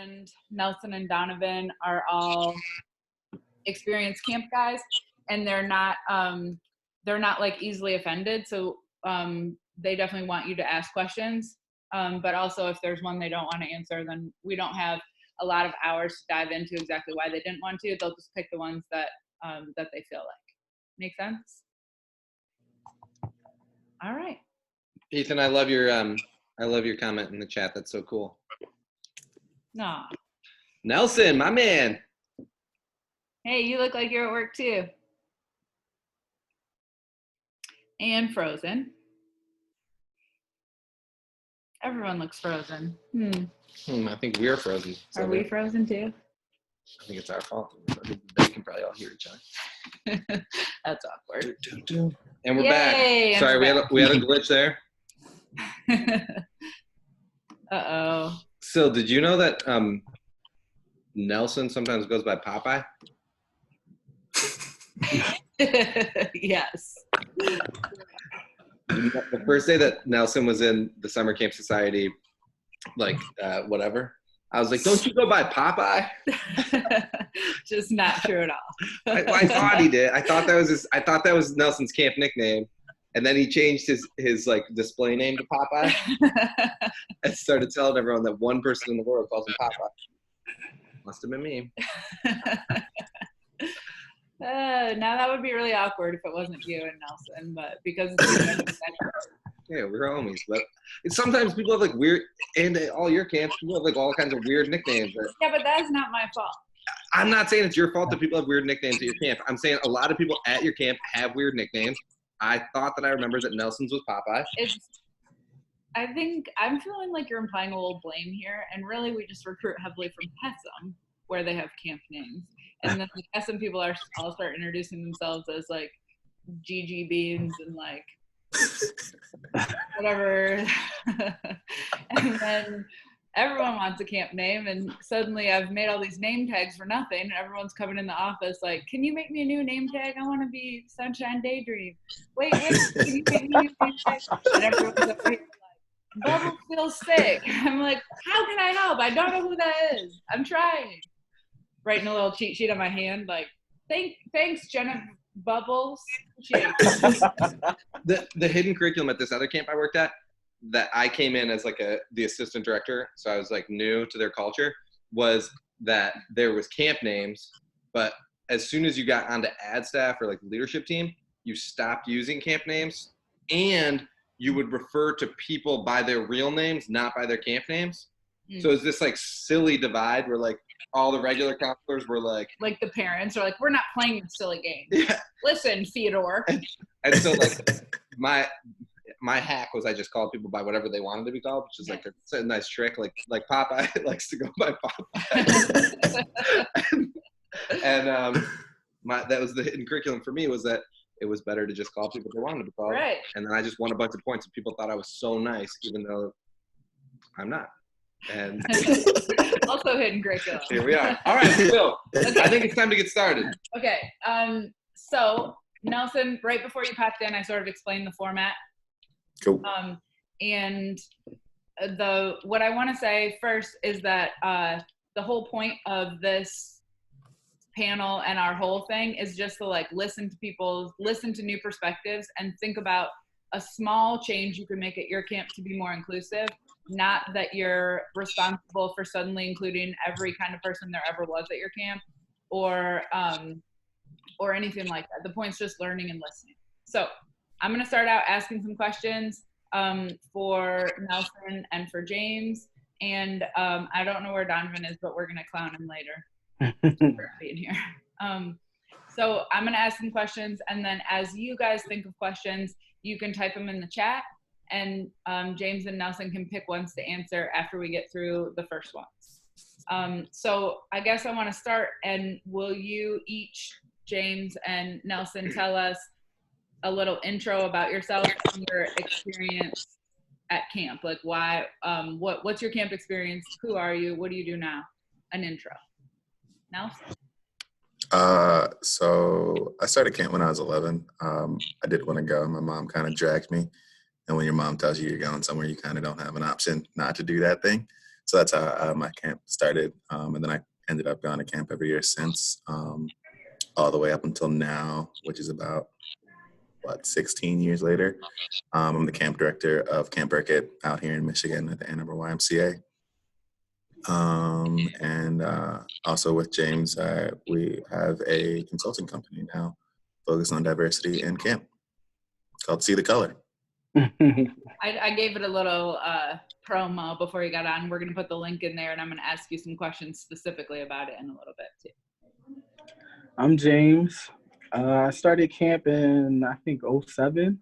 and Nelson and Donovan are all experienced camp guys, and they're not like easily offended. So they definitely want you to ask questions. But also if there's one they don't want to answer, then we don't have a lot of hours to dive into exactly why they didn't want to. They'll just pick the ones that they feel like. Make sense? All right. Ethan, I love your comment in the chat. That's so cool. No. Nelson, my man. Hey, you look like you're at work too. And frozen. Everyone looks frozen. I think we're frozen. So are we frozen too? I think it's our fault. They can probably all hear each other. That's awkward. And we're back. Sorry, we had a glitch there. Uh-oh. So did you know that Nelson sometimes goes by Popeye? Yes. The first day that Nelson was in the Summer Camp Society, whatever, I was like, don't you go by Popeye? Just not true at all. I thought he did. I thought that was Nelson's camp nickname. And then he changed his like display name to Popeye and started telling everyone that one person in the world calls him Popeye. Must have been me. Now that would be really awkward if it wasn't you and Nelson, but because yeah, we're homies. But sometimes people have like weird, and at all your camps, people have like all kinds of weird nicknames. Yeah, but that's not my fault. I'm not saying it's your fault that people have weird nicknames at your camp. I'm saying a lot of people at your camp have weird nicknames. I thought that I remembered that Nelson's was Popeye. I think I'm feeling like you're implying a little blame here, and really we just recruit heavily from Pessum, where they have camp names. And then the Pessum people all start introducing themselves as like GG Beans and like whatever. And then everyone wants a camp name, and suddenly I've made all these name tags for nothing, and everyone's coming in the office like, can you make me a new name tag? I want to be Sunshine Daydream. Wait, can you make me a new name tag? And everyone's over here like, Bubble feels sick. I'm like, how can I help? I don't know who that is. I'm trying. Writing a little cheat sheet on my hand, like, thanks, Jenna Bubbles. The hidden curriculum at this other camp I worked at, that I came in as like the assistant director, so I was like new to their culture, was that there was camp names, but as soon as you got onto ad staff or like leadership team, you stopped using camp names, and you would refer to people by their real names, not by their camp names. So it's this like silly divide where like all the regular counselors were like the parents are like, we're not playing this silly game. Yeah. Listen, Theodore. And so like my hack was I just called people by whatever they wanted to be called, which is like a nice trick. Like Popeye likes to go by Popeye. and that was the hidden curriculum for me, was that it was better to just call people they wanted to be called. Right. And then I just won a bunch of points and people thought I was so nice, even though I'm not. And also hidden curriculum. Here we are. All right, so okay. I think it's time to get started. Okay. So Nelson, right before you popped in, I sort of explained the format. Cool. And what I want to say first is that the whole point of this panel and our whole thing is just to like listen to new perspectives and think about a small change you can make at your camp to be more inclusive. Not that you're responsible for suddenly including every kind of person there ever was at your camp, or anything like that. The point's just learning and listening. So I'm going to start out asking some questions for Nelson and for James. And I don't know where Donovan is, but we're going to clown him later for being here. So I'm going to ask some questions, and then as you guys think of questions, you can type them in the chat. And James and Nelson can pick ones to answer after we get through the first ones. So I guess I want to start, and will you each, James and Nelson, tell us a little intro about yourself and your experience at camp? Like why, what's your camp experience? Who are you? What do you do now? An intro. Nelson? So I started camp when I was 11. I didn't want to go. My mom kind of dragged me. And when your mom tells you you're going somewhere, you kind of don't have an option not to do that thing. So that's how my camp started. And then I ended up going to camp every year since, all the way up until now, which is about, 16 years later. I'm the camp director of Camp Burkett out here in Michigan at the Ann Arbor YMCA. And also with James, we have a consulting company now focused on diversity in camp called See the Color. I gave it a little promo before you got on. We're going to put the link in there, and I'm going to ask you some questions specifically about it in a little bit too. I'm James. I started camp in, I think, 2007.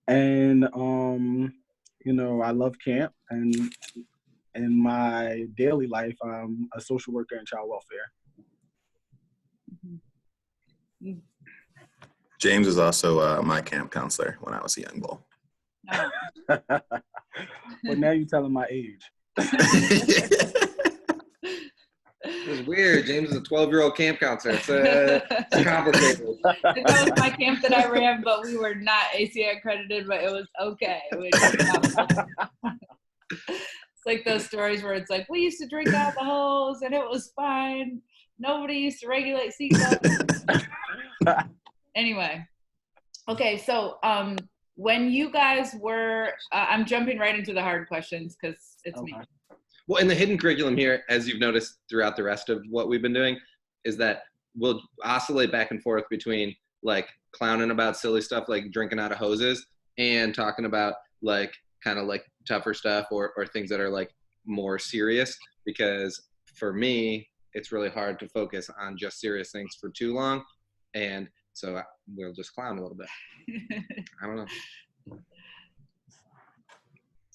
And, I love camp. And in my daily life, I'm a social worker in child welfare. James was also my camp counselor when I was a young bull. Oh. Well, now you're telling my age. It's weird. James is a 12-year-old camp counselor. It's complicated. That was my camp that I ran, but we were not ACA accredited, but it was okay. It's like those stories where it's like, we used to drink out the hose and it was fine. Nobody used to regulate seatbelts. Anyway. Okay, so when you guys were, I'm jumping right into the hard questions because it's me. Well, in the hidden curriculum here, as you've noticed throughout the rest of what we've been doing, is that we'll oscillate back and forth between like clowning about silly stuff like drinking out of hoses and talking about like kind of like tougher stuff or things that are like more serious, because for me, it's really hard to focus on just serious things for too long. And so we'll just clown a little bit. I don't know.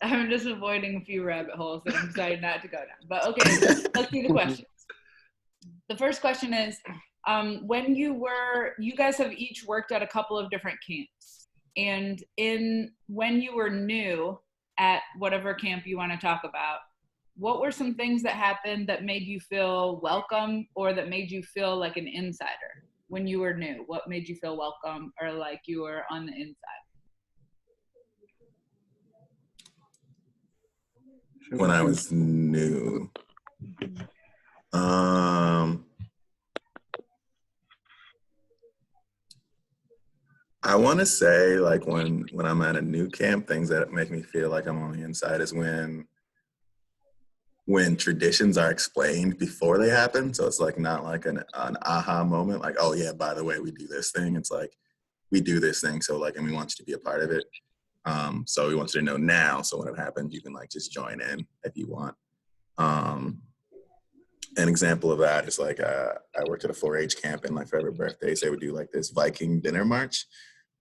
I'm just avoiding a few rabbit holes that I'm deciding not to go down. But okay, let's do the questions. The first question is, when you guys have each worked at a couple of different camps, and when you were new at whatever camp you want to talk about, what were some things that happened that made you feel welcome or that made you feel like an insider when you were new? What made you feel welcome or like you were on the inside? When I was new, I want to say like when I'm at a new camp, things that make me feel like I'm on the inside is when traditions are explained before they happen. So it's like not like an aha moment, like, oh yeah, by the way, we do this thing. It's like, we do this thing. So like, and we want you to be a part of it. So we want you to know now. So when it happens, you can like just join in if you want. An example of that is like, I worked at a 4-H camp, and like for every birthdays, they would do like this Viking dinner march,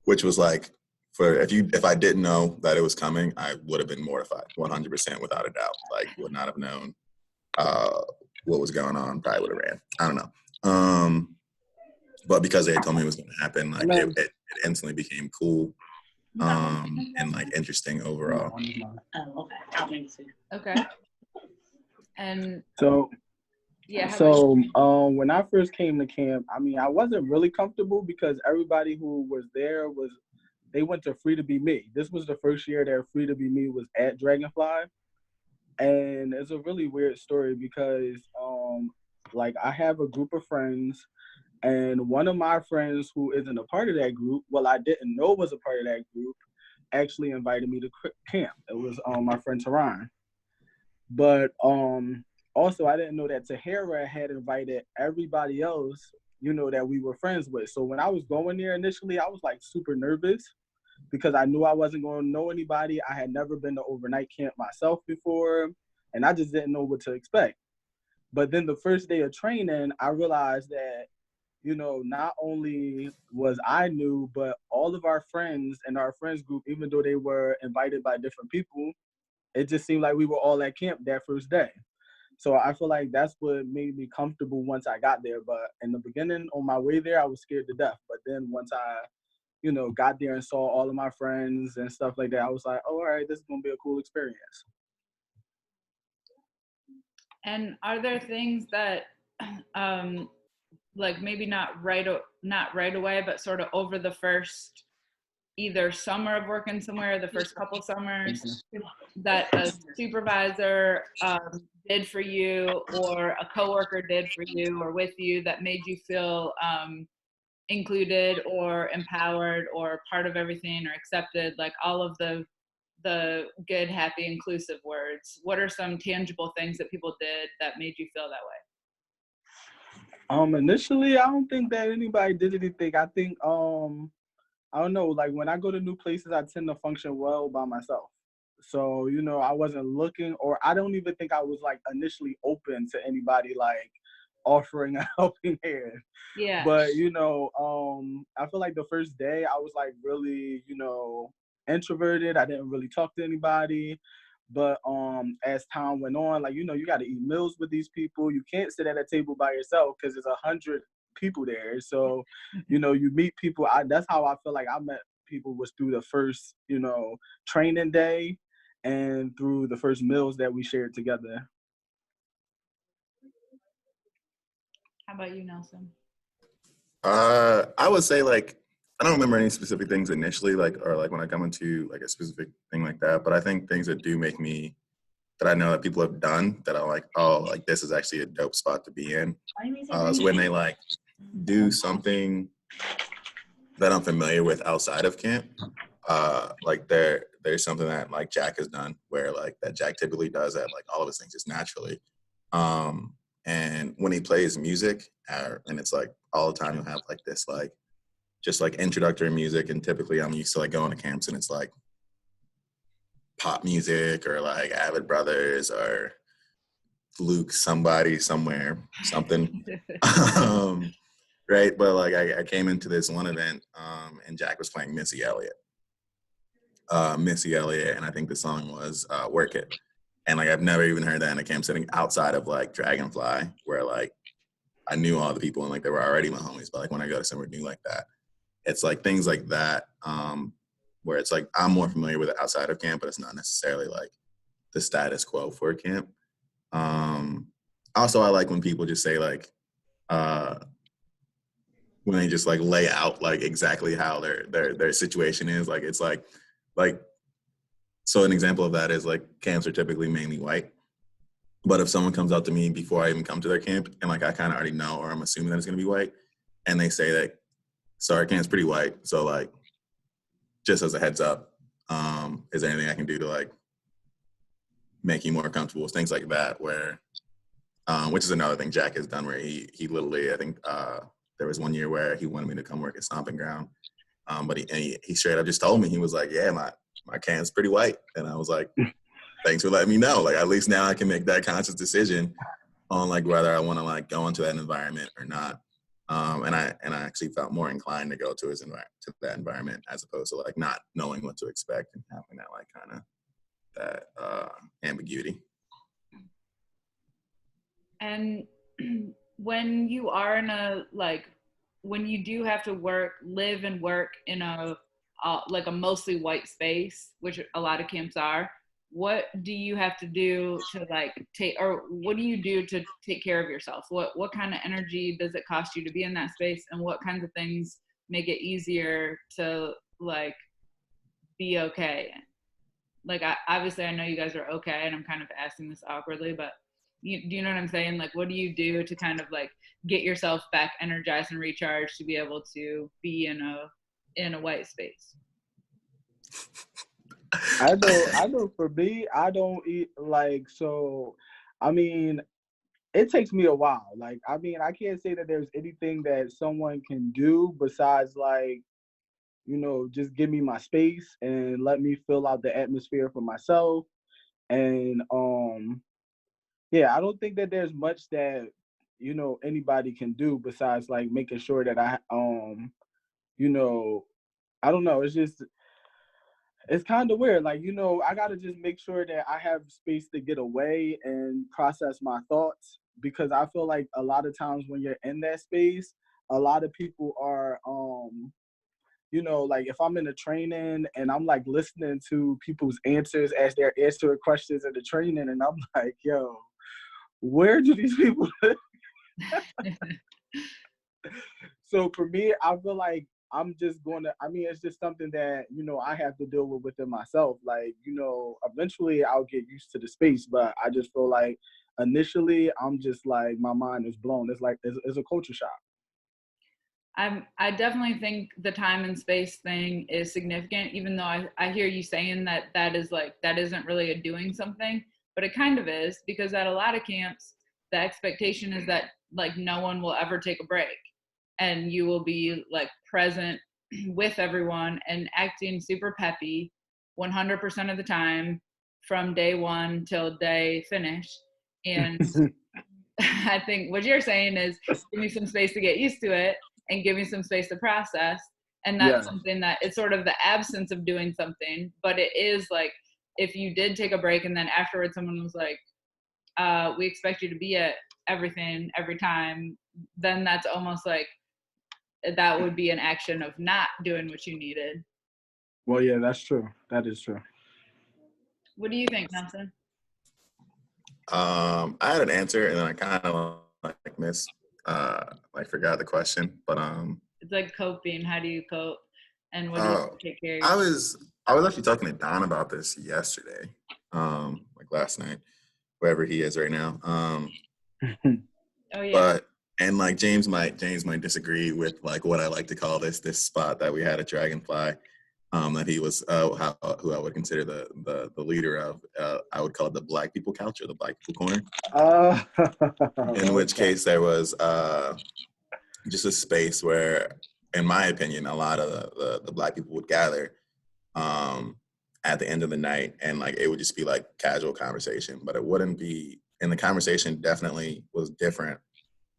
which was like, if I didn't know that it was coming, I would have been mortified, 100% without a doubt. Like, would not have known what was going on. Probably would have ran. I don't know. But because they had told me it was going to happen, like it instantly became cool and like interesting overall. Oh, okay. I'll bring it to you. Okay. And So yeah. When I first came to camp, I mean, I wasn't really comfortable because everybody who was there they went to Free to Be Me. This was the first year that Free to Be Me was at Dragonfly. And it's a really weird story because like I have a group of friends, and one of my friends who isn't a part of that group, well, I didn't know was a part of that group, actually invited me to camp. It was my friend Tehran. But also I didn't know that Tahara had invited everybody else, that we were friends with. So when I was going there initially, I was like super nervous because I knew I wasn't going to know anybody. I had never been to overnight camp myself before, and I just didn't know what to expect. But then the first day of training, I realized that, not only was I new, but all of our friends and our friends group, even though they were invited by different people, it just seemed like we were all at camp that first day. So I feel like that's what made me comfortable once I got there. But in the beginning, on my way there, I was scared to death. But then once I, got there and saw all of my friends and stuff like that, I was like, oh, all right, this is going to be a cool experience. And are there things that, like maybe not right away, but sort of over the first either summer of working somewhere, the first couple summers, that a supervisor did for you, or a coworker did for you or with you, that made you feel included or empowered or part of everything or accepted, like all of the good, happy, inclusive words? What are some tangible things that people did that made you feel that way? Initially, I don't think that anybody did anything. I think, I don't know, like when I go to new places, I tend to function well by myself. So, you know, I wasn't looking, or I don't even think I was like initially open to anybody like offering a helping hand. Yeah. But, you know, I feel like the first day I was like really, you know, introverted. I didn't really talk to anybody. But as time went on, like, you know, you got to eat meals with these people. You can't sit at a table by yourself because there's 100 people there. So, you know, you meet people. That's how I feel like I met people, was through the first, you know, training day and through the first meals that we shared together. How about you, Nelson? I would say like I don't remember any specific things initially, like or like when I come into like a specific thing like that. But I think things that do make me that I know that people have done that I'm like, oh, like this is actually a dope spot to be in. Is when they like do something that I'm familiar with outside of camp. Like there's something that like Jack has done where like that Jack typically does that like all of his things just naturally. And when he plays music, and it's like all the time, you'll have like this like just like introductory music, and typically I'm used to like going to camps and it's like pop music or like Avid Brothers or Luke somebody somewhere something. Right, but like I came into this one event and Jack was playing Missy Elliott, and I think the song was Work It. And like I've never even heard that in a camp setting outside of like Dragonfly, where like I knew all the people and like they were already my homies. But like when I go to somewhere new like that, it's like things like that, where it's like I'm more familiar with it outside of camp, but it's not necessarily like the status quo for camp. Also, I like when people just say like when they just like lay out like exactly how their situation is. Like it's like so an example of that is like camps are typically mainly white. But if someone comes up to me before I even come to their camp and like I kind of already know or I'm assuming that it's gonna be white, and they say that, so our camp's pretty white, so like just as a heads up, is there anything I can do to like make you more comfortable? Things like that, where which is another thing Jack has done where he literally, I think there was one year where he wanted me to come work at Stomping Ground, but he straight up just told me, he was like, yeah, my camp's pretty white, and I was like, thanks for letting me know. Like at least now I can make that conscious decision on like whether I want to like go into that environment or not. And I actually felt more inclined to go to that environment as opposed to like not knowing what to expect and having that like kind of that ambiguity. And when you are in a like when you do have to live and work in a like a mostly white space, which a lot of camps are, what do you have to do to like what do you do to take care of yourself? What kind of energy does it cost you to be in that space, and what kinds of things make it easier to like be okay? Like obviously I know you guys are okay, and I'm kind of asking this awkwardly, but do you know what I'm saying? Like, what do you do to kind of like get yourself back energized and recharged to be able to be in a white space? I know for me, I don't eat like, so, I mean, it takes me a while. Like, I mean, I can't say that there's anything that someone can do besides like, you know, just give me my space and let me fill out the atmosphere for myself. And yeah, I don't think that there's much that, you know, anybody can do besides like making sure that I you know, I don't know, it's kind of weird. Like, you know, I got to just make sure that I have space to get away and process my thoughts, because I feel like a lot of times when you're in that space, a lot of people are, you know, like if I'm in a training and I'm like listening to people's answers as they're answering questions in the training, and I'm like, yo, where do these people live? So for me, I feel like I'm just going to, I mean, it's just something that, I have to deal with within myself. Like, eventually I'll get used to the space, but I just feel like initially I'm just like, my mind is blown. It's like, it's a culture shock. I definitely think the time and space thing is significant, even though I hear you saying that isn't really a doing something, but it kind of is, because at a lot of camps, the expectation is that like no one will ever take a break, and you will be like present with everyone and acting super peppy 100% of the time from day one till day finish. And I think what you're saying is give me some space to get used to it and give me some space to process. And that's something that it's sort of the absence of doing something, but it is like, if you did take a break and then afterwards someone was like, we expect you to be at everything every time, then that's almost like that would be an action of not doing what you needed. Well, yeah, that's true. That is true. What do you think, Nelson? I had an answer and then I kind of forgot the question, but it's like coping. How do you cope, and what do you take care of? I was actually talking to Don about this yesterday, like last night, wherever he is right now. Oh yeah. But and like James might disagree with like what I like to call this spot that we had at Dragonfly, that he was who I would consider the leader of. I would call it the Black people couch or the Black people corner. In which case there was just a space where, in my opinion, a lot of the Black people would gather at the end of the night, and like it would just be like casual conversation, but it wouldn't be. And the conversation definitely was different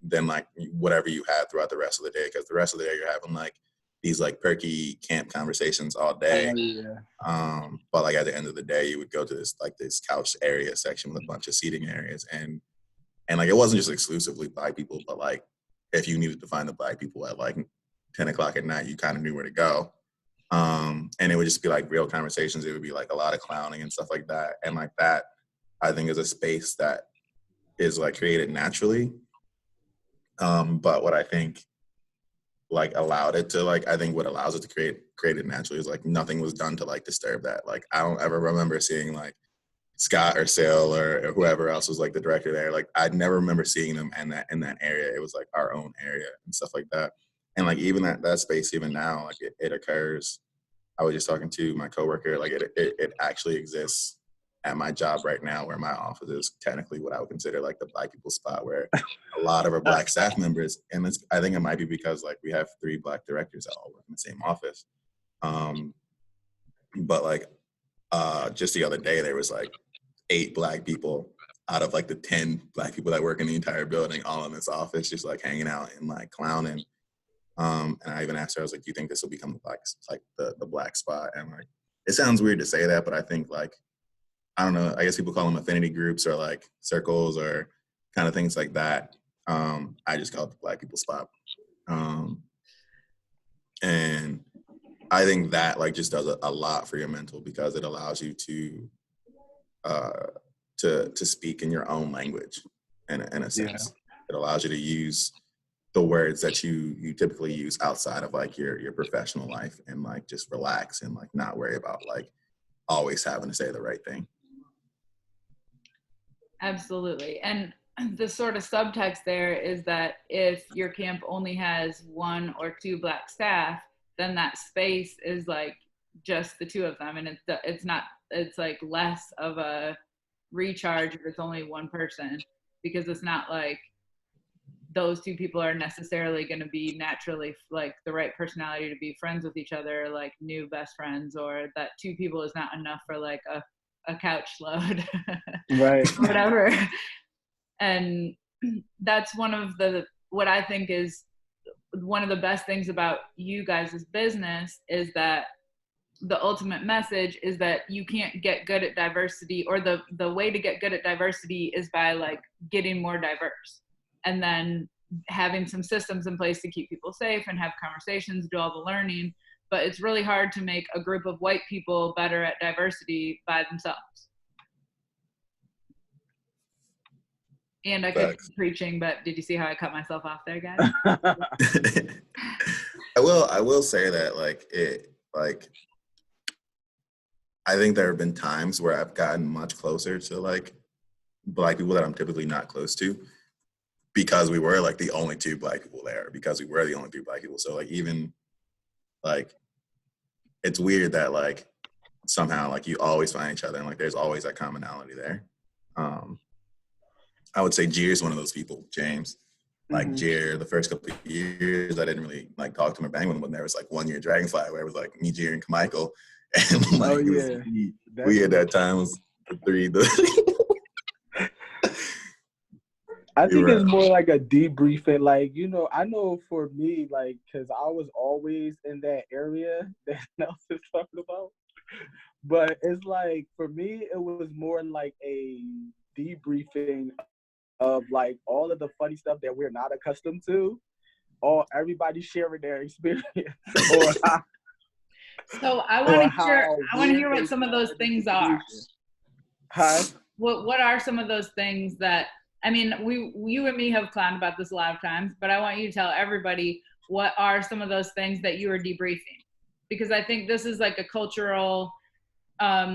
than like whatever you had throughout the rest of the day, because the rest of the day you're having like these like perky camp conversations all day. But like at the end of the day, you would go to this couch area section with a bunch of seating areas, and like it wasn't just exclusively Black people, but like if you needed to find the Black people at like 10 o'clock at night, you kind of knew where to go. And it would just be like real conversations. It would be like a lot of clowning and stuff like that. And like that, I think, is a space that is like created naturally. But what I think like allowed it to like, I think what allows it to create it naturally is like nothing was done to like disturb that. Like I don't ever remember seeing like Scott or Sale or whoever else was like the director there. Like I never remember seeing them in that area. It was like our own area and stuff like that. And like even that space, even now, like it occurs. I was just talking to my coworker, like it actually exists at my job right now, where my office is technically what I would consider like the Black people spot, where a lot of our Black staff members, and I think it might be because like we have 3 Black directors that all work in the same office. But like just the other day, there was like 8 Black people out of like the 10 Black people that work in the entire building, all in this office, just like hanging out and like clowning. And I even asked her, I was like, do you think this will become the Black spot? And like, it sounds weird to say that, but I think like, I don't know, I guess people call them affinity groups or like circles or kind of things like that. I just call it the Black people spot. And I think that like just does a lot for your mental, because it allows you to speak in your own language in a sense. Yeah. It allows you to use the words that you typically use outside of like your professional life, and like just relax and like not worry about like always having to say the right thing. Absolutely. And the sort of subtext there is that if your camp only has 1 or 2 Black staff, then that space is like just the 2 of them, and it's like less of a recharge if it's only 1 person, because it's not like those 2 people are necessarily going to be naturally like the right personality to be friends with each other, like new best friends, or that 2 people is not enough for like a couch load. Right. Whatever. And that's what I think is one of the best things about you guys' business, is that the ultimate message is that you can't get good at diversity, or the way to get good at diversity is by like getting more diverse, and then having some systems in place to keep people safe and have conversations, do all the learning. But it's really hard to make a group of white people better at diversity by themselves. And I could keep preaching, but did you see how I cut myself off there, guys? I will say that I think there have been times where I've gotten much closer to like black people that I'm typically not close to because we were like the only two black people there, because we were the only two black people. So like even like it's weird that like somehow like you always find each other and like there's always that commonality there. I would say Jer's one of those people, James. Like Jer, the first couple of years, I didn't really like talk to him or bang with him when there was like 1 year Dragonfly where it was like me, Jer, and Michael. And like it was we at that time was the three. I think it's more like a debriefing. Like, you know, I know for me, like, because I was always in that area that Nelson's talking about. But it's like, for me, it was more like a debriefing of like all of the funny stuff that we're not accustomed to, or everybody sharing their experience. So I want to hear what some of those things are. Hi. What are some of those things that, I mean, you and me have clowned about this a lot of times, but I want you to tell everybody what are some of those things that you are debriefing, because I think this is like a cultural.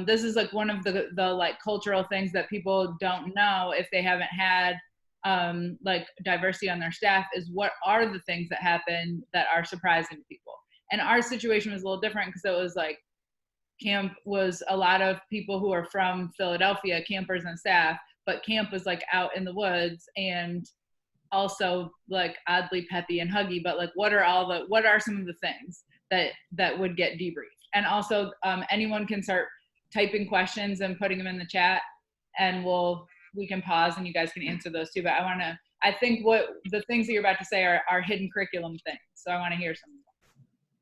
This is like one of the like cultural things that people don't know if they haven't had like diversity on their staff, is what are the things that happen that are surprising to people. And our situation was a little different because it was like camp was a lot of people who are from Philadelphia, campers and staff, but camp was like out in the woods and also like oddly peppy and huggy. But like what are some of the things that would get debriefed? And also anyone can start typing questions and putting them in the chat, and we can pause and you guys can answer those too. But I think what the things that you're about to say are hidden curriculum things. So I want to hear some of them.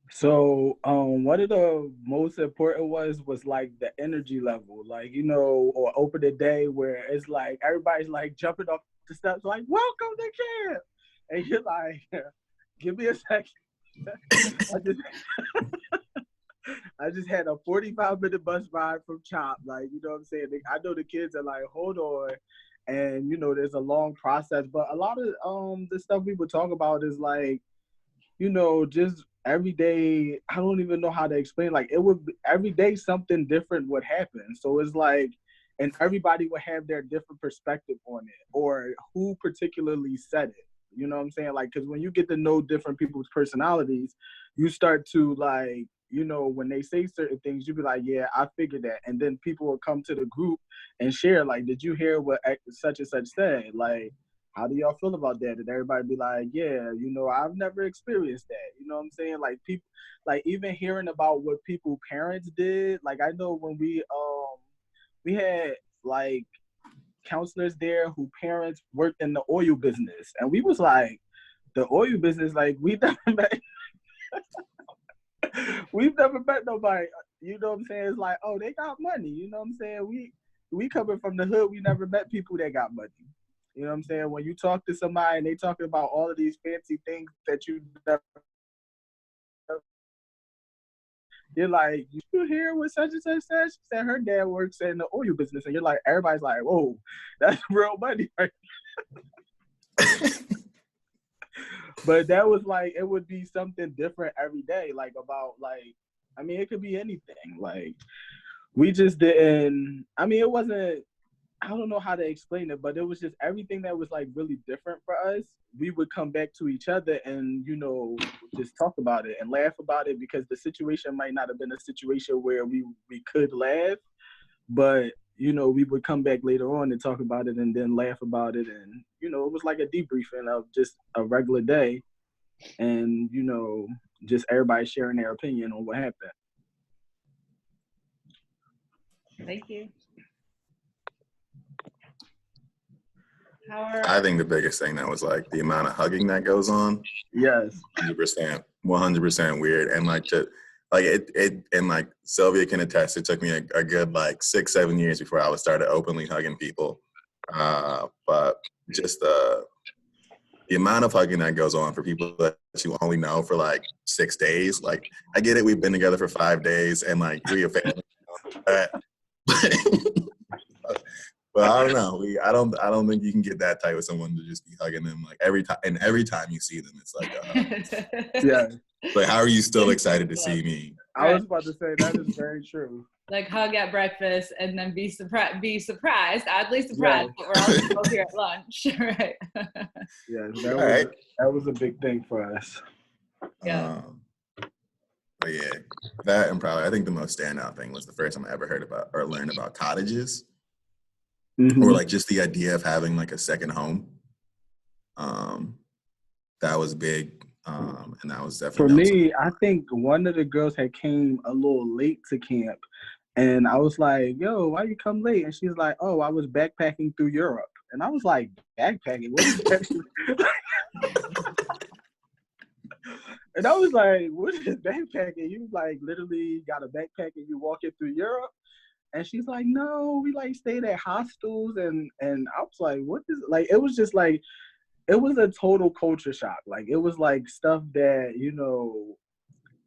So one of the most important was like the energy level, like, you know, or open the day where it's like everybody's like jumping off the steps like, welcome to camp, and you're like, give me a second. I just had a 45-minute bus ride from CHOP. Like, you know what I'm saying? I know the kids are like, hold on. And, you know, there's a long process. But a lot of the stuff we would talk about is like, you know, just every day, I don't even know how to explain. Like, it would, every day something different would happen. So it's like, and everybody would have their different perspective on it, or who particularly said it. You know what I'm saying? Like, because when you get to know different people's personalities, you start to like, you know, when they say certain things, you be like, yeah, I figured that. And then people will come to the group and share, like, did you hear what such and such said? Like, how do y'all feel about that? And everybody be like, yeah, you know, I've never experienced that. You know what I'm saying? Like, people, like, even hearing about what people parents did. Like, I know when we had like counselors there who parents worked in the oil business, and we was like, the oil business, like, we've never met nobody. You know what I'm saying? It's like, oh, they got money. You know what I'm saying? We coming from the hood, we never met people that got money. You know what I'm saying? When you talk to somebody and they talking about all of these fancy things that you never, you're like, you hear what such and such said? She said her dad works in the oil business, and you're like, everybody's like, whoa, that's real money, right? But that was like, it would be something different every day, like about like, I mean, it could be anything. Like, we just didn't, I mean, it wasn't, I don't know how to explain it, but it was just everything that was like really different for us. We would come back to each other and, you know, just talk about it and laugh about it, because the situation might not have been a situation where we could laugh, but, you know, we would come back later on and talk about it and then laugh about it. And, you know, it was like a debriefing of just a regular day, and, you know, just everybody sharing their opinion on what happened. Thank you. I think the biggest thing that was like the amount of hugging that goes on. Yes. 100% weird. And like and like Sylvia can attest, it took me a good like 6-7 years before I would start openly hugging people. But just the amount of hugging that goes on for people that you only know for like 6 days. Like, I get it, we've been together for 5 days and like we're a family. But I don't know. I don't think you can get that tight with someone to just be hugging them like every time. And every time you see them, it's like, Yeah, like how are you still excited to see me? I was about to say that is very true. Like hug at breakfast and then be surprised, oddly surprised, Yeah. but we're all still here at lunch, right? Yeah, Right. that was a big thing for us. Yeah. But yeah, that and probably I think the most standout thing was the first time I ever heard about or learned about cottages, Mhm. or like just the idea of having like a second home. That was big, and that was For definitely me, I think one of the girls had came a little late to camp, and I was like, "Yo, why you come late?" And she's like, "Oh, I was backpacking through Europe." And I was like, "Backpacking? What is that?" And I was like, "What is backpacking? You like literally got a backpack and you walking through Europe?" And she's like, "No, we like stayed at hostels." And I was like, "What is it?" Like? It was just like, it was a total culture shock. Like it was like stuff that, you know,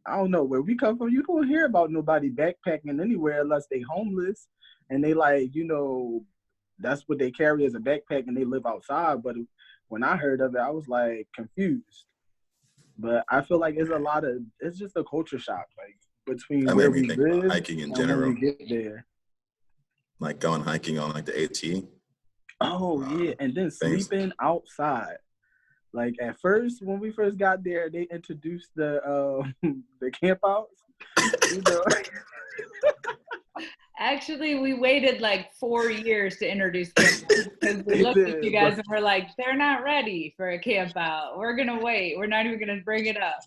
I don't know where we come from. You don't hear about nobody backpacking anywhere unless they homeless and they like, you know, that's what they carry as a backpack and they live outside. But when I heard of it, I was like confused. But I feel like it's just a culture shock, like between that where made me we think about live hiking in and when general, we get there. like going hiking on like the AT. Oh yeah, and then Things. sleeping outside. Like at first, when we first got there, they introduced the the camp outs. You know, Actually, we waited like 4 years to introduce camp out because we They looked at did, you guys and we're like, they're not ready for a camp out. We're gonna wait. We're not even gonna bring it up.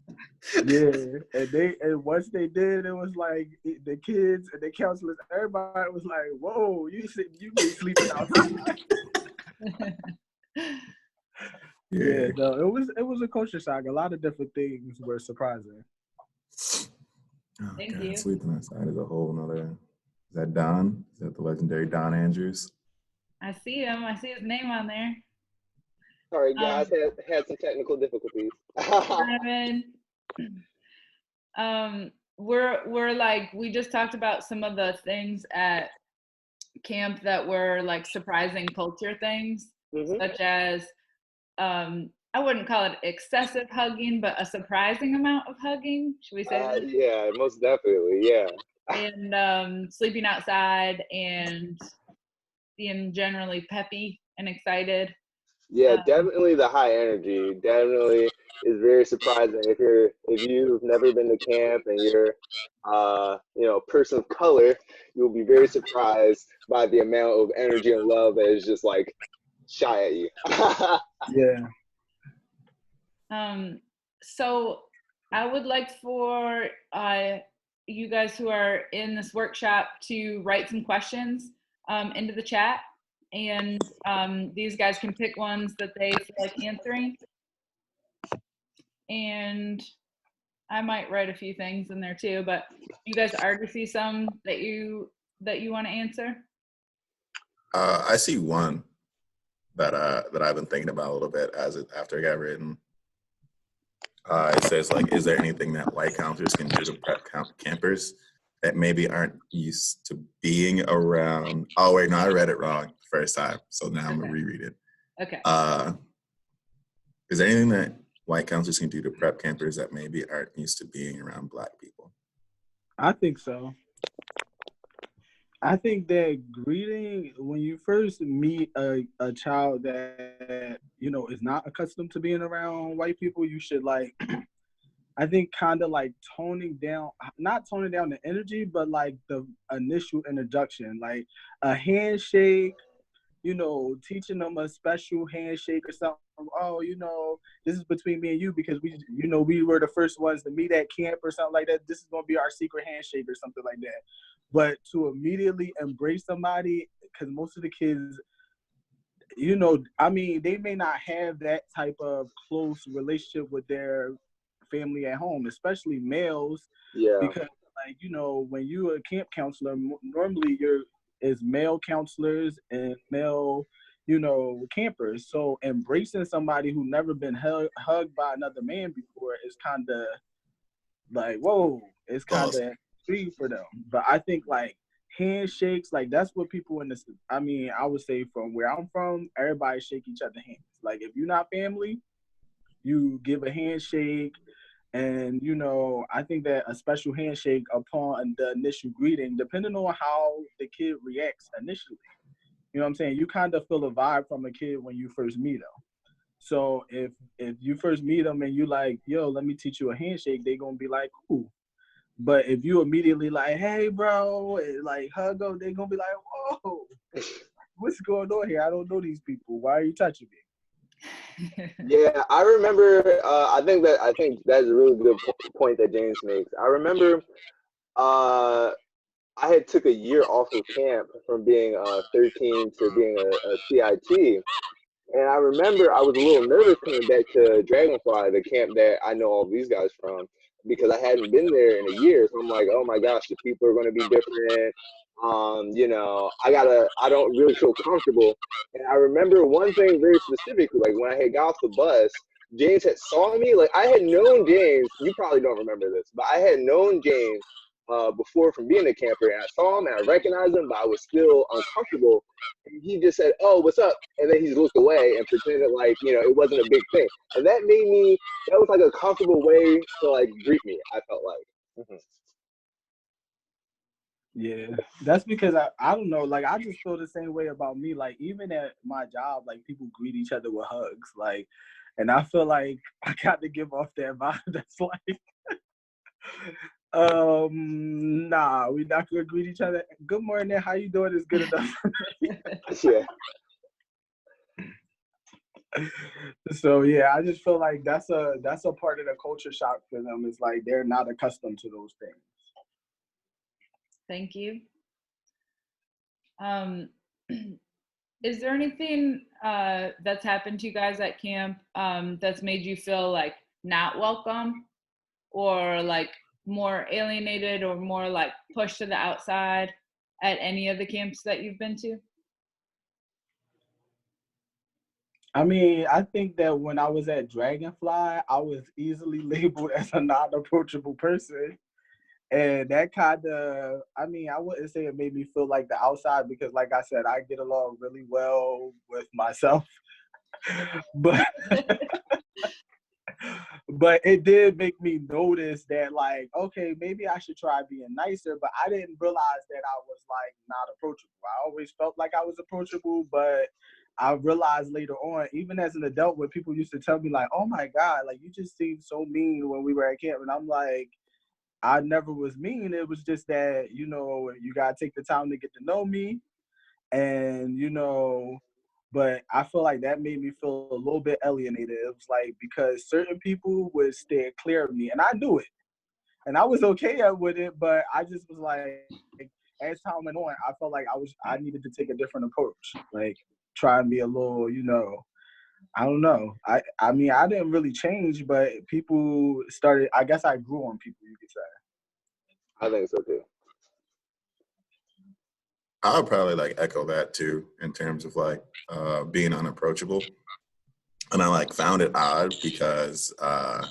yeah. And once they did, it was like the kids and the counselors, everybody was like, "Whoa, you be sleeping outside." Yeah, no, it was a culture shock. A lot of different things were surprising. Oh, Thank God, you. sleeping outside is a whole nother. Is that Don? Is that the legendary Don Andrews? I see him. I see his name on there. Sorry, guys, had some technical difficulties. Donovan. We're like, we just talked about some of the things at camp that were like surprising culture things, such as I wouldn't call it excessive hugging, but a surprising amount of hugging. Should we say that? Yeah, most definitely, yeah. And sleeping outside and being generally peppy and excited. Yeah, definitely the high energy. Definitely is very surprising if you've never been to camp and you're you know, a person of color, you'll be very surprised by the amount of energy and love that is just like shy at you. Yeah. So I would like for you guys who are in this workshop to write some questions into the chat, and these guys can pick ones that they feel like answering. And I might write a few things in there too, but you guys already see some that you want to answer? I see one that I've been thinking about a little bit after it got written. It says like, is there anything that white counselors can do to prep campers that maybe aren't used to being around? Oh wait, no, I read it wrong the first time, so now I'm gonna reread it. Okay. Is there anything that white counselors can do to prep campers that maybe aren't used to being around Black people? I think so. I think that greeting, when you first meet a child that, you know, is not accustomed to being around white people, you should like, I think kind of like not toning down the energy, but like the initial introduction, like a handshake, you know, teaching them a special handshake or something. Oh, you know, this is between me and you because we were the first ones to meet at camp or something like that. This is going to be our secret handshake or something like that. But to immediately embrace somebody, because most of the kids, you know, I mean, they may not have that type of close relationship with their family at home, especially males. Yeah. Because, like, you know, when you're a camp counselor, normally is male counselors and male, you know, campers. So embracing somebody who never been hugged by another man before is kind of like, whoa, it's kind of free for them. But I think like handshakes, like that's what people in this, I mean, I would say from where I'm from, everybody shake each other's hands. Like if you're not family, you give a handshake. And, you know, I think that a special handshake upon the initial greeting, depending on how the kid reacts initially, you know what I'm saying? You kind of feel a vibe from a kid when you first meet them. So if you first meet them and you like, yo, let me teach you a handshake, they going to be like, cool. But if you immediately like, hey, bro, and like hug them, they going to be like, whoa, what's going on here? I don't know these people. Why are you touching me? Yeah, I remember. I think that's a really good point that James makes. I remember I had took a year off of camp from being 13 to being a CIT, and I remember I was a little nervous coming back to Dragonfly, the camp that I know all these guys from, because I hadn't been there in a year. So I'm like, oh my gosh, the people are going to be different. You know, I don't really feel comfortable. And I remember one thing very specifically, like when I had got off the bus, James had saw me. Like I had known James, you probably don't remember this, but I had known James before from being a camper, and I saw him and I recognized him, but I was still uncomfortable. And he just said, "Oh, what's up?" And then he just looked away and pretended like, you know, it wasn't a big thing. And that was like a comfortable way to like greet me, I felt like. Mm-hmm. Yeah, that's because I don't know, like I just feel the same way about me. Like even at my job, like people greet each other with hugs, like, and I feel like I got to give off that vibe. That's like, nah, we're not gonna greet each other. Good morning, how you doing? Is good enough for me. Yeah. So yeah, I just feel like that's a part of the culture shock for them. It's like they're not accustomed to those things. Thank you. Is there anything that's happened to you guys at camp that's made you feel like not welcome or like more alienated or more like pushed to the outside at any of the camps that you've been to? I mean, I think that when I was at Dragonfly, I was easily labeled as a non-approachable person. And that kind of, I mean, I wouldn't say it made me feel like the outside because, like I said, I get along really well with myself. But but it did make me notice that, like, okay, maybe I should try being nicer. But I didn't realize that I was, like, not approachable. I always felt like I was approachable, but I realized later on, even as an adult, when people used to tell me, like, oh, my God, like, you just seemed so mean when we were at camp. And I'm like, I never was mean. It was just that, you know, you got to take the time to get to know me. And, you know, but I feel like that made me feel a little bit alienated. It was like because certain people would stay clear of me. And I knew it. And I was okay with it. But I just was like, as time went on, I felt like I needed to take a different approach. Like try and be a little, you know, I don't know. I mean, I didn't really change, but people started, I guess I grew on people, you could say. I think so too. I would probably like echo that too in terms of like being unapproachable. And I like found it odd because I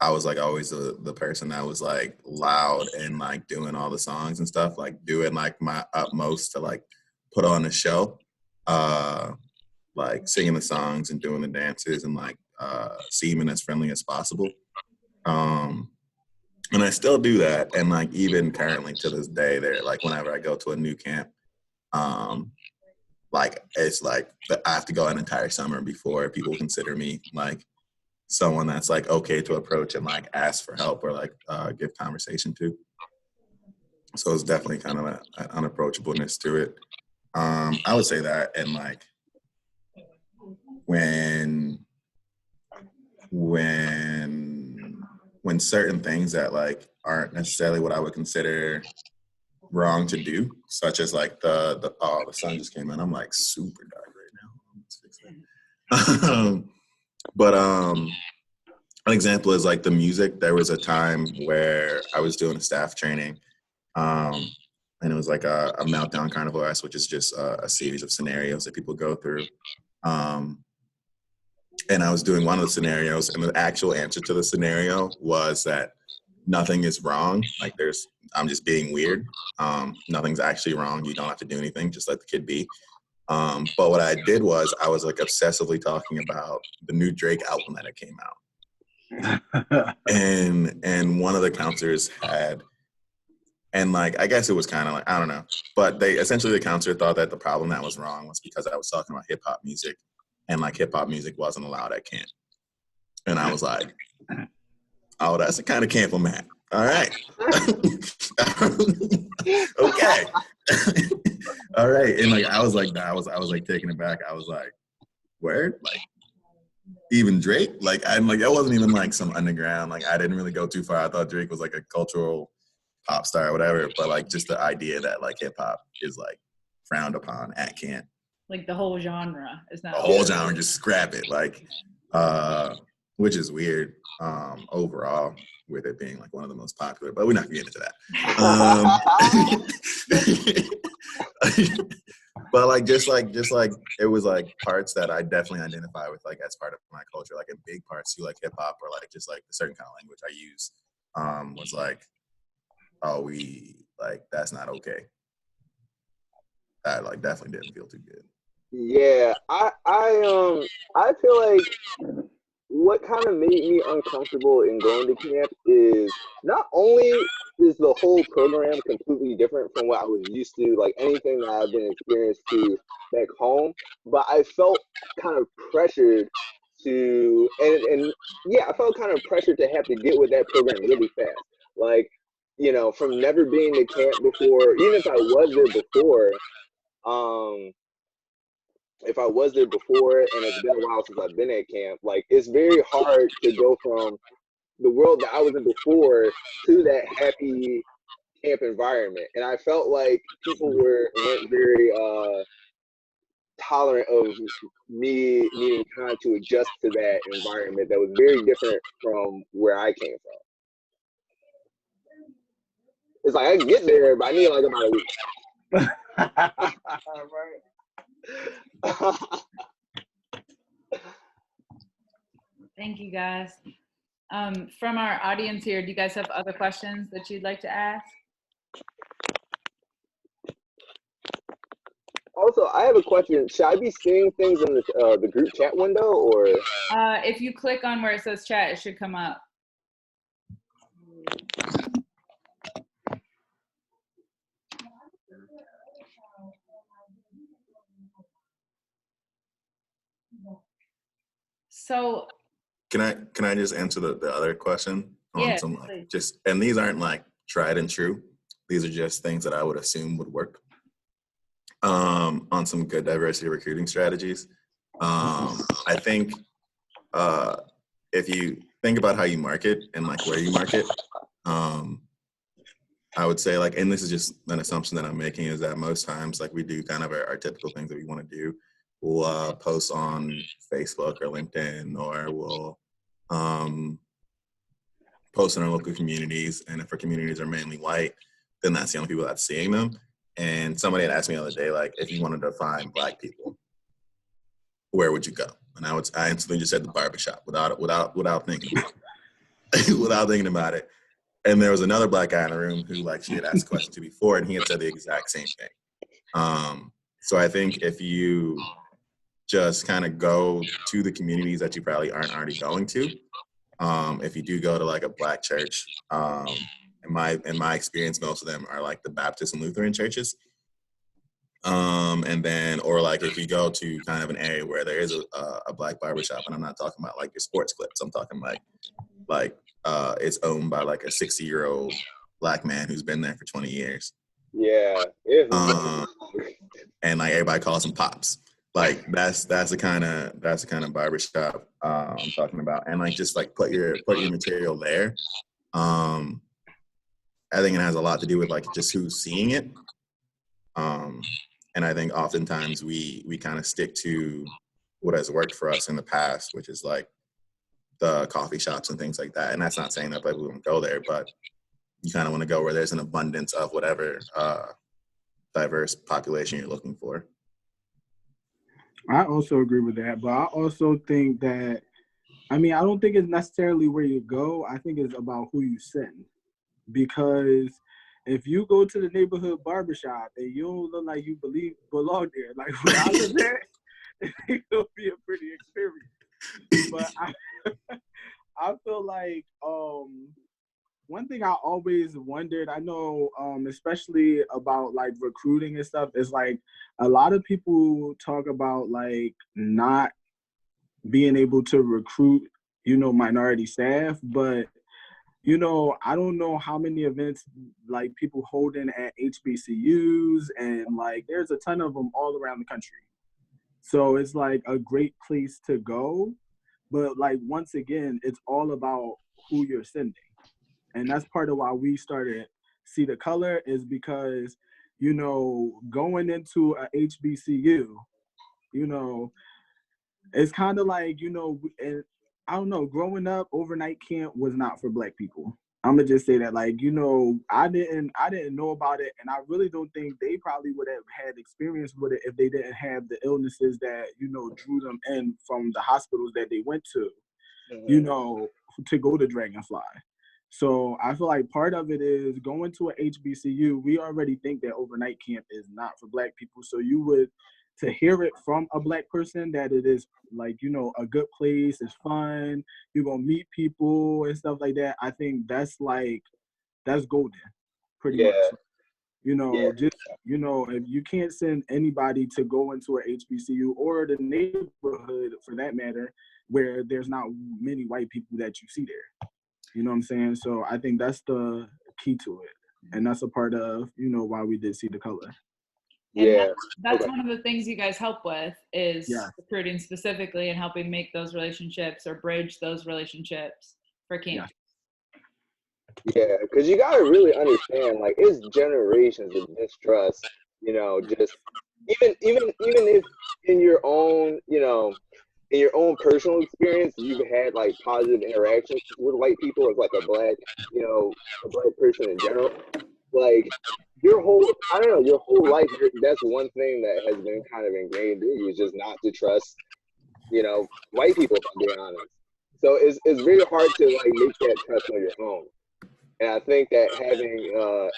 was like always the person that was like loud and like doing all the songs and stuff, like doing like my utmost to like put on a show. Like singing the songs and doing the dances and like seeming as friendly as possible. And I still do that. And like even currently to this day, there like whenever I go to a new camp, like it's like I have to go an entire summer before people consider me like someone that's like okay to approach and like ask for help or like give conversation to. So it's definitely kind of an unapproachableness to it. I would say that, and like when certain things that like aren't necessarily what I would consider wrong to do, such as like the sun just came in. I'm like super dark right now. Let's fix that. But an example is like the music. There was a time where I was doing a staff training, and it was like a meltdown carnival arrest, which is just a series of scenarios that people go through. And I was doing one of the scenarios, and the actual answer to the scenario was that nothing is wrong. Like I'm just being weird. Nothing's actually wrong. You don't have to do anything. Just let the kid be. But what I did was I was like obsessively talking about the new Drake album that came out. And one of the counselors had, and like, I guess it was kind of like, I don't know, but the counselor thought that the problem that was wrong was because I was talking about hip hop music, and like hip hop music wasn't allowed at camp. And I was like, oh, that's the kind of camp I'm at. All right. Okay. All right. And like, I was like taken aback. I was like, word? Like, even Drake? Like, I'm like, that wasn't even like some underground. Like, I didn't really go too far. I thought Drake was like a cultural pop star or whatever. But like, just the idea that like hip hop is like frowned upon at camp. Like the whole genre is not. The whole genre, just scrap it. Like, which is weird overall, with it being like one of the most popular. But we're not gonna get into that. But like just like it was like parts that I definitely identify with, like as part of my culture, like in big parts too, like hip hop or like just like the certain kind of language I use was like, oh, we like, that's not okay. That like definitely didn't feel too good. Yeah, I feel like what kind of made me uncomfortable in going to camp is not only is the whole program completely different from what I was used to, like anything that I've been experienced to back home, but I felt kind of pressured to, and yeah, I felt kind of pressured to have to get with that program really fast. Like, you know, from never being to camp before, even if I was there before, if I was there before and it's been a while since I've been at camp, like it's very hard to go from the world that I was in before to that happy camp environment. And I felt like people weren't very tolerant of me needing time to adjust to that environment that was very different from where I came from. It's like I can get there, but I need like about a week. Right. Thank you, guys. From our audience here, do you guys have other questions that you'd like to ask? Also, I have a question. Should I be seeing things in the group chat window, or? If you click on where it says chat, it should come up. So Can I just answer the other question on yeah, some like please. just, and these aren't like tried and true. These are just things that I would assume would work. On some good diversity recruiting strategies. I think if you think about how you market and like where you market, I would say like, and this is just an assumption that I'm making, is that most times like we do kind of our typical things that we want to do. We'll post on Facebook or LinkedIn, or we'll post in our local communities. And if our communities are mainly white, then that's the only people that's seeing them. And somebody had asked me the other day, like, if you wanted to find Black people, where would you go? And I instantly just said the barbershop without thinking about it. Without thinking about it. And there was another Black guy in the room who, like, she had asked a question to before, and he had said the exact same thing. So I think if you just kind of go to the communities that you probably aren't already going to, if you do go to like a Black church, in my experience, most of them are like the Baptist and Lutheran churches. And then, or like if you go to kind of an area where there is a Black barbershop, and I'm not talking about like your sports clips, I'm talking like it's owned by like a 60-year-old Black man who's been there for 20 years. Yeah. And like everybody calls him Pops. Like that's the kind of barbershop I'm talking about. And like just like put your material there. I think it has a lot to do with like just who's seeing it. And I think oftentimes we kind of stick to what has worked for us in the past, which is like the coffee shops and things like that. And that's not saying that people don't go there, but you kind of want to go where there's an abundance of whatever diverse population you're looking for. I also agree with that, but I also think that, I mean, I don't think it's necessarily where you go. I think it's about who you send. because if you go to the neighborhood barbershop and you don't look like you belong there, like when I was there, it's gonna be a pretty experience. But I feel like one thing I always wondered, I know especially about like recruiting and stuff, is like a lot of people talk about like not being able to recruit, minority staff, but I don't know how many events like people holding at HBCUs, and like there's a ton of them all around the country. So it's like a great place to go. But like once again, it's all about who you're sending. And that's part of why we started See the Color, is because, going into a HBCU, it's kind of like, and I don't know, growing up, overnight camp was not for Black people. I'm gonna just say that, like, I didn't know about it, and I really don't think they probably would have had experience with it if they didn't have the illnesses that drew them in from the hospitals that they went to, to go to Dragonfly. So I feel like part of it is going to a HBCU. We already think that overnight camp is not for Black people, so to hear it from a Black person that it is like, a good place, it's fun, you're gonna meet people and stuff like that, I think that's golden, pretty much. Just, if you can't send anybody to go into a HBCU or the neighborhood for that matter, where there's not many white people that you see there. You know what I'm saying? So I think that's the key to it. And that's a part of, why we did See the Color. And that's one of the things you guys help with is Yeah. recruiting specifically and helping make those relationships or bridge those relationships for camp. Yeah, because you gotta really understand, like, it's generations of mistrust. Just even if in your own, in your own personal experience, you've had like positive interactions with white people as like a Black, a Black person in general. Like your whole life, that's one thing that has been kind of ingrained in you, is just not to trust, white people, if I'm being honest. So it's very hard to like make that trust on your own. And I think that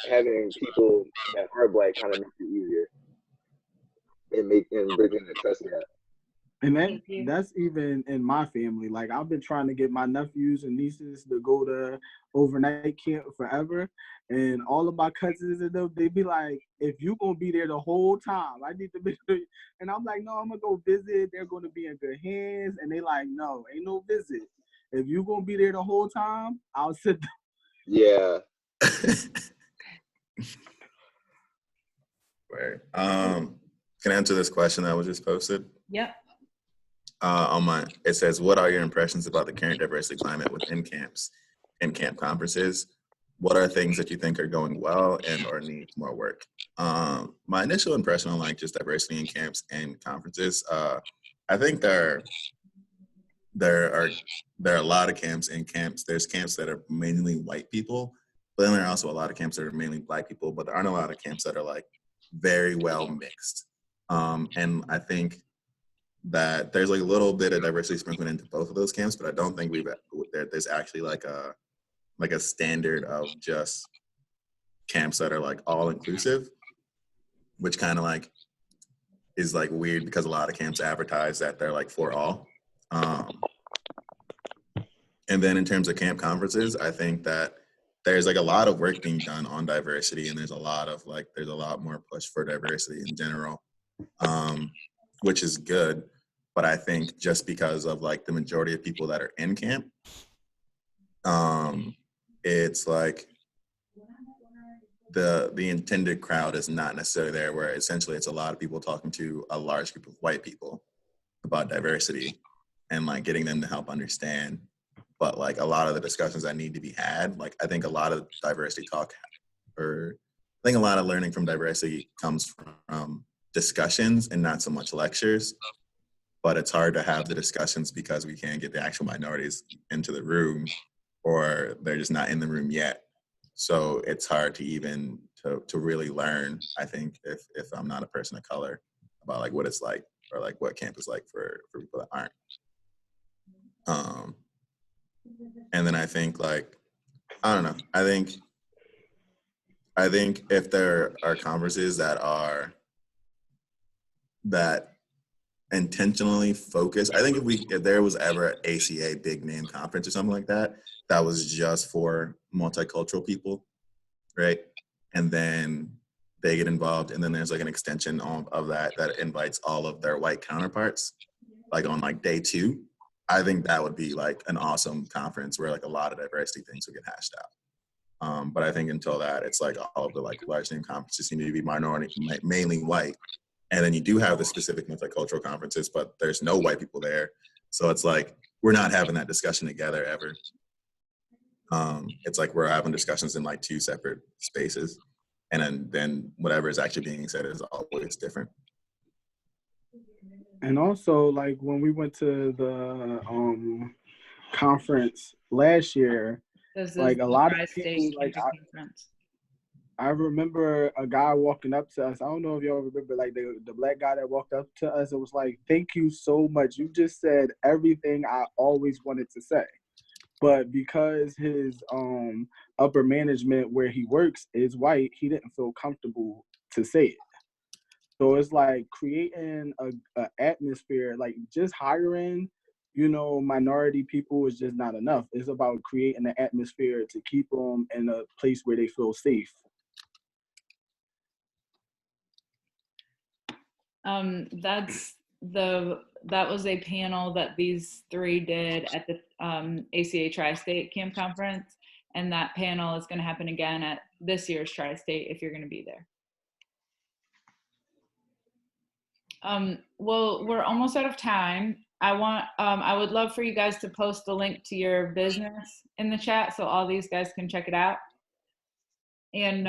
having people that are Black kind of makes it easier and bridging the trust gap. And that's even in my family. Like, I've been trying to get my nephews and nieces to go to overnight camp forever. And all of my cousins and them, they be like, if you going to be there the whole time, I need to be there. And I'm like, no, I'm going to go visit. They're going to be in good hands. And they like, no, ain't no visit. If you going to be there the whole time, I'll sit down. Yeah. Right. Can I answer this question that was just posted? Yep. On mine, it says, what are your impressions about the current diversity climate within camps and camp conferences? What are things that you think are going well and or need more work? My initial impression on like just diversity in camps and conferences, I think there are a lot of camps and camps. There's camps that are mainly white people, but then there are also a lot of camps that are mainly Black people, but there aren't a lot of camps that are like very well mixed. And I think that there's like a little bit of diversity sprinkled into both of those camps, but I don't think there's actually like a standard of just camps that are like all inclusive, which kind of like is like weird because a lot of camps advertise that they're like for all. And then in terms of camp conferences, I think that there's like a lot of work being done on diversity, and there's a lot more push for diversity in general, which is good. But I think just because of like the majority of people that are in camp, it's like the intended crowd is not necessarily there, where essentially it's a lot of people talking to a large group of white people about diversity and like getting them to help understand. But like a lot of the discussions that need to be had, like I think a lot of diversity talk, or I think a lot of learning from diversity comes from discussions and not so much lectures. But it's hard to have the discussions because we can't get the actual minorities into the room, or they're just not in the room yet. So it's hard to even to really learn, I think, if I'm not a person of color, about like what it's like, or like what camp is like for people that aren't. And then I think like, I don't know, I think I think if there are conferences that intentionally focus, I think if there was ever an ACA big name conference or something like that, that was just for multicultural people, right? And then they get involved, and then there's like an extension of that invites all of their white counterparts, like on like day 2. I think that would be like an awesome conference where like a lot of diversity things would get hashed out. But I think until that, it's like all of the like large name conferences seem to be minority, mainly white. And then you do have the specific multicultural conferences, but there's no white people there. So it's like, we're not having that discussion together ever. It's like we're having discussions in like 2 separate spaces. And then whatever is actually being said is always different. And also, like when we went to the conference last year, This is like a the lot of Tri-State people, like Conference. I remember a guy walking up to us. I don't know if y'all remember, like the black guy that walked up to us. It was like, "Thank you so much. You just said everything I always wanted to say." But because his upper management where he works is white, he didn't feel comfortable to say it. So it's like creating a atmosphere, like just hiring, minority people is just not enough. It's about creating an atmosphere to keep them in a place where they feel safe. That was a panel that these 3 did at the ACA Tri-State Camp Conference, and that panel is going to happen again at this year's Tri-State if you're going to be there. Well, we're almost out of time. I would love for you guys to post the link to your business in the chat so all these guys can check it out. And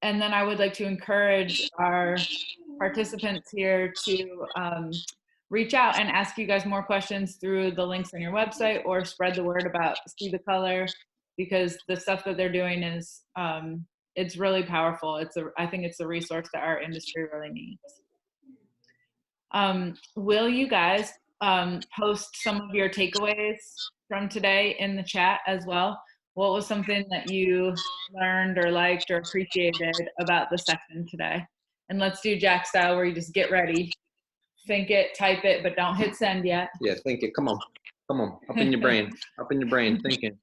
then I would like to encourage our participants here to reach out and ask you guys more questions through the links on your website, or spread the word about See the Color, because the stuff that they're doing is it's really powerful. I think it's a resource that our industry really needs. Will you guys post some of your takeaways from today in the chat as well? What was something that you learned or liked or appreciated about the session today? And let's do Jack style, where you just get ready, think it, type it, but don't hit send yet. Yeah, think it. Come on, up in your brain, thinking.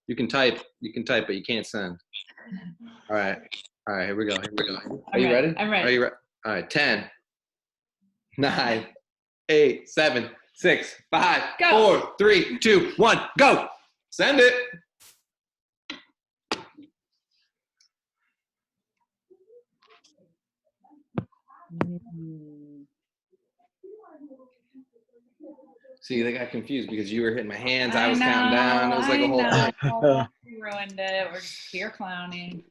You can type, but you can't send. All right, here we go. Are you ready? I'm ready. Are you ready? All right, 10, 9, 8, 7, 6, 5, Go. 4, 3, 2, 1, go. Send it. See, they got confused because you were hitting my hands. I was counting down. It was like a whole thing. You ruined it. We're just here clowning.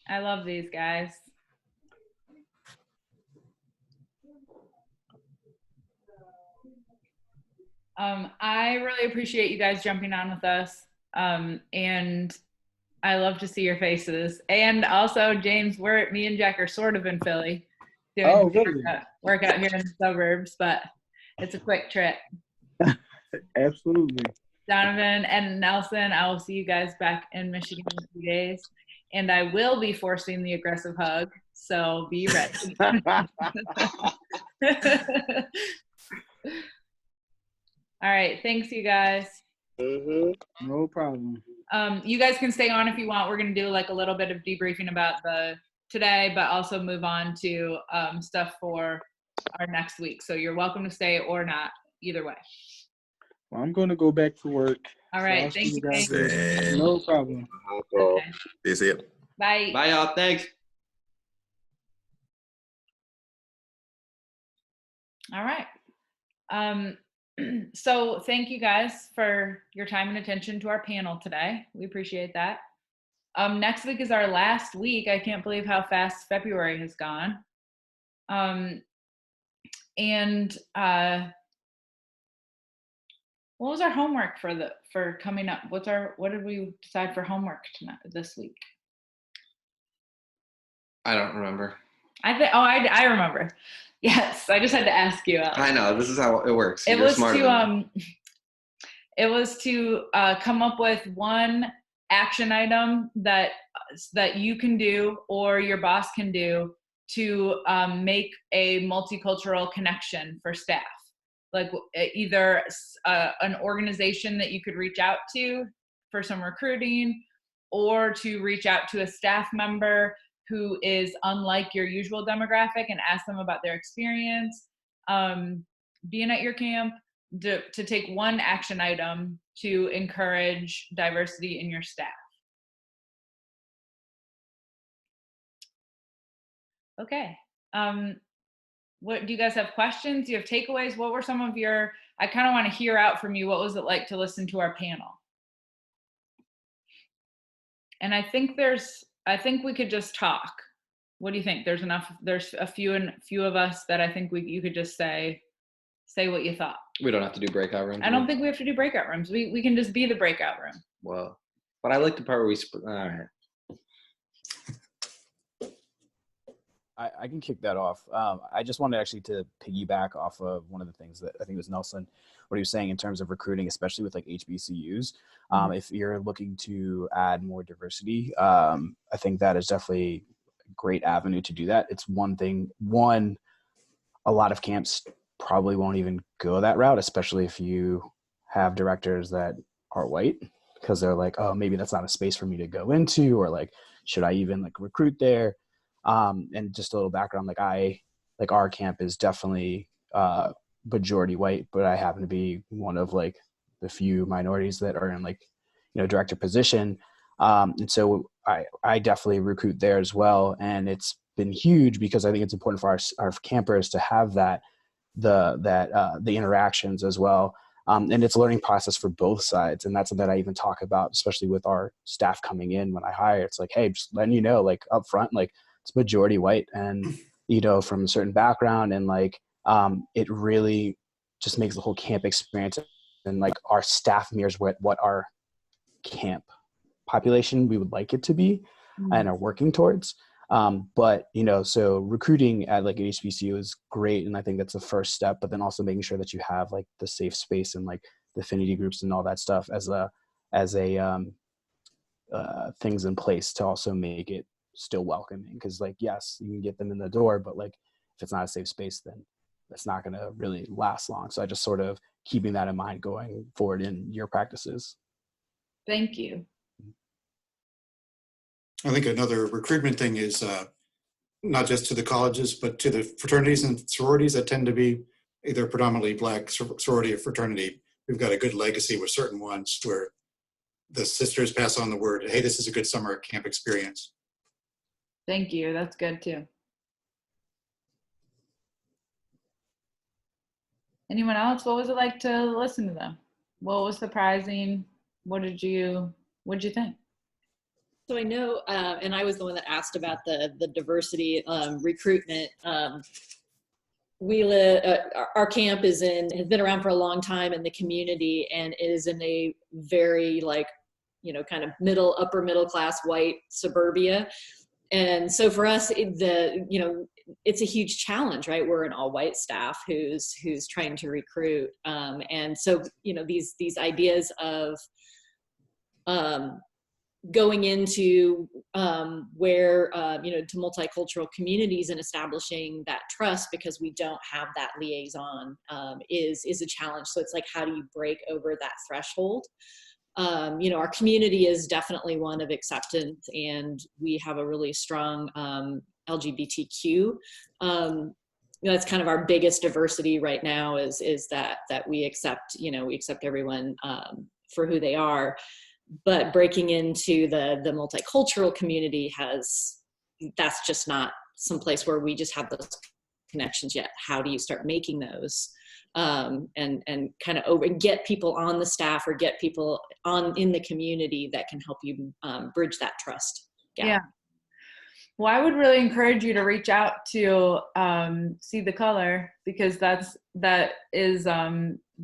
I love these guys. I really appreciate you guys jumping on with us. And I love to see your faces. And also, James, me and Jack are sort of in Philly doing really? workout here in the suburbs, but it's a quick trip. Absolutely. Donovan and Nelson, I will see you guys back in Michigan in a few days. And I will be forcing the aggressive hug, so be ready. All right, thanks you guys. Mm-hmm. No problem. You guys can stay on if you want. We're gonna do like a little bit of debriefing about today, but also move on to stuff for our next week. So you're welcome to stay or not, either way. Well, I'm gonna go back to work. All right, thank you guys. No problem. Okay. See you. Bye. Bye, y'all. Thanks. All right. So thank you guys for your time and attention to our panel today. We appreciate that. Next week is our last week. I can't believe how fast February has gone. What was our homework for coming up? What did we decide for homework this week? I don't remember. I remember. Yes, I just had to ask you. I know, this is how it works. It You're was smarter than me. It was to come up with one action item that you can do or your boss can do to make a multicultural connection for staff. Like either an organization that you could reach out to for some recruiting, or to reach out to a staff member who is unlike your usual demographic and ask them about their experience being at your camp, to take one action item to encourage diversity in your staff. Okay. What do you guys have questions? Do you have takeaways? What were some of your, I kind of want to hear out from you. What was it like to listen to our panel? And I think we could just talk. What do you think? There's a few of us that I think you could just say what you thought. We don't have to do breakout rooms. I don't think we have to do breakout rooms. We can just be the breakout room. Well, but I like the part where all right. I can kick that off. I just wanted actually to piggyback off of one of the things that I think it was Nelson, what he was saying in terms of recruiting, especially with like HBCUs. If you're looking to add more diversity, I think that is definitely a great avenue to do that. It's one thing. A lot of camps probably won't even go that route, especially if you have directors that are white, because they're like, oh, maybe that's not a space for me to go into, or like, should I even like recruit there? And just a little background, like our camp is definitely majority white, but I happen to be one of like the few minorities that are in like, director position. And so I definitely recruit there as well. And it's been huge because I think it's important for our campers to have the interactions as well. And it's a learning process for both sides. And that's something that I even talk about, especially with our staff coming in when I hire. It's like, hey, just letting you know, like up front, like it's majority white and, from a certain background. And like, it really just makes the whole camp experience, and like our staff mirrors what our camp population we would like it to be and are working towards. But, so recruiting at like an HBCU is great. And I think that's the first step, but then also making sure that you have like the safe space and like the affinity groups and all that stuff as things in place to also make it still welcoming. Cause like, yes, you can get them in the door, but like, if it's not a safe space, then that's not going to really last long. So I just sort of keeping that in mind going forward in your practices. Thank you. I think another recruitment thing is not just to the colleges, but to the fraternities and sororities that tend to be either predominantly Black sorority or fraternity. We've got a good legacy with certain ones where the sisters pass on the word, hey, this is a good summer camp experience. Thank you. That's good too. Anyone else? What was it like to listen to them? What was surprising? What did you think? So I know, and I was the one that asked about the diversity recruitment. Our camp has been around for a long time in the community and is in a very kind of upper middle class white suburbia. And so for us, it's a huge challenge, right? We're an all white staff who's trying to recruit. And so, these ideas of going into where, to multicultural communities and establishing that trust, because we don't have that liaison, is a challenge. So it's like, how do you break over that threshold? Our community is definitely one of acceptance, and we have a really strong LGBTQ. That's kind of our biggest diversity right now is that we accept, we accept everyone for who they are. But breaking into the multicultural community that's just not some place where we just have those connections yet. How do you start making those? And kind of get people on the staff or get people in the community that can help you bridge that trust gap. Yeah. Well, I would really encourage you to reach out to See the Color, because that is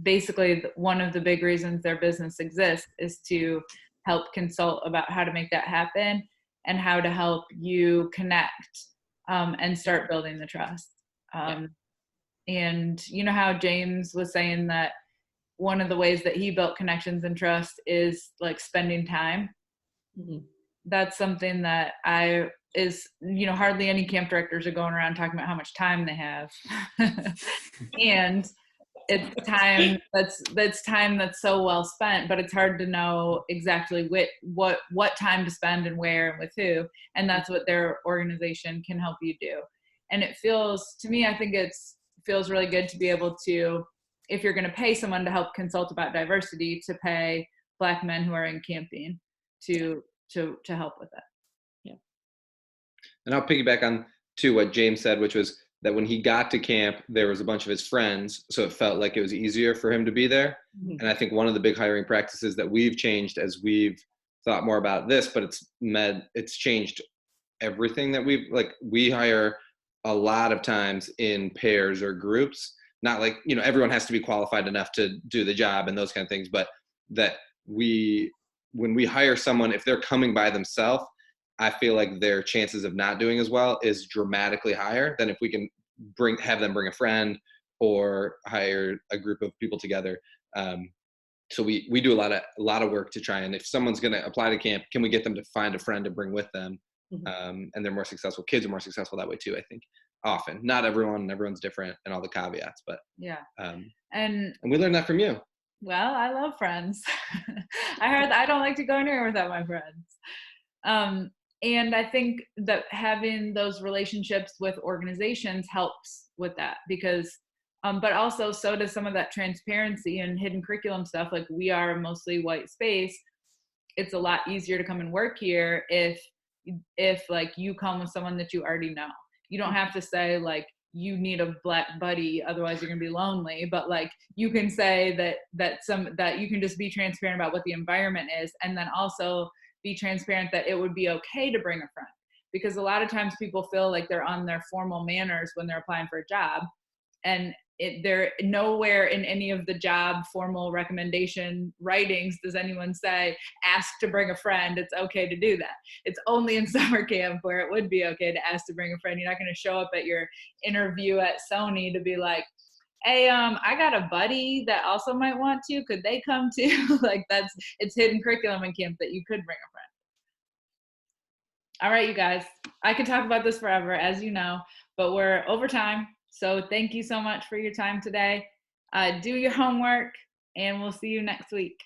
basically one of the big reasons their business exists, is to help consult about how to make that happen and how to help you connect and start building the trust. And you know how James was saying that one of the ways that he built connections and trust is like spending time. Mhm. That's something that hardly any camp directors are going around talking about how much time they have. And it's time that's time that's so well spent, but it's hard to know exactly what time to spend and where and with who. And that's what their organization can help you do. And it feels, to me, I think feels really good to be able to, if you're going to pay someone to help consult about diversity, to pay Black men who are in camping to help with it. And I'll piggyback on to what James said, which was that when he got to camp, there was a bunch of his friends, so it felt like it was easier for him to be there. Mhm. And I think one of the big hiring practices that we've changed as we've thought more about this, but it's changed everything that we hire a lot of times in pairs or groups. Not like, everyone has to be qualified enough to do the job and those kind of things, but that when we hire someone, if they're coming by themselves, I feel like their chances of not doing as well is dramatically higher than if we can have them bring a friend or hire a group of people together. So we do a lot of work to try, and if someone's going to apply to camp, can we get them to find a friend to bring with them? Mhm. And they're more successful. Kids are more successful that way too, I think. Often, not everyone's different, and all the caveats, but Yeah. and And we learned that from you. well, I love friends. I heard that I don't like to go anywhere without my friends. And I think that having those relationships with organizations helps with that, because, but also so does some of that transparency and hidden curriculum stuff. Like, we are a mostly white space. It's a lot easier to come and work here if like you come with someone that you already know. You don't have to say like you need a Black buddy, otherwise you're gonna be lonely. But like, you can say that you can just be transparent about what the environment is, and then also be transparent that it would be okay to bring a friend, because a lot of times people feel like they're on their formal manners when they're applying for a job, and they're nowhere in any of the job formal recommendation writings does anyone say ask to bring a friend. It's okay to do that. It's only in summer camp where it would be okay to ask to bring a friend. You're not going to show up at your interview at Sony to be like, hey, I got a buddy that also might want to, could they come too? Like, it's hidden curriculum in camp that you could bring a friend. All right, you guys, I could talk about this forever, as you know, but we're over time. So thank you so much for your time today. Do your homework, and we'll see you next week.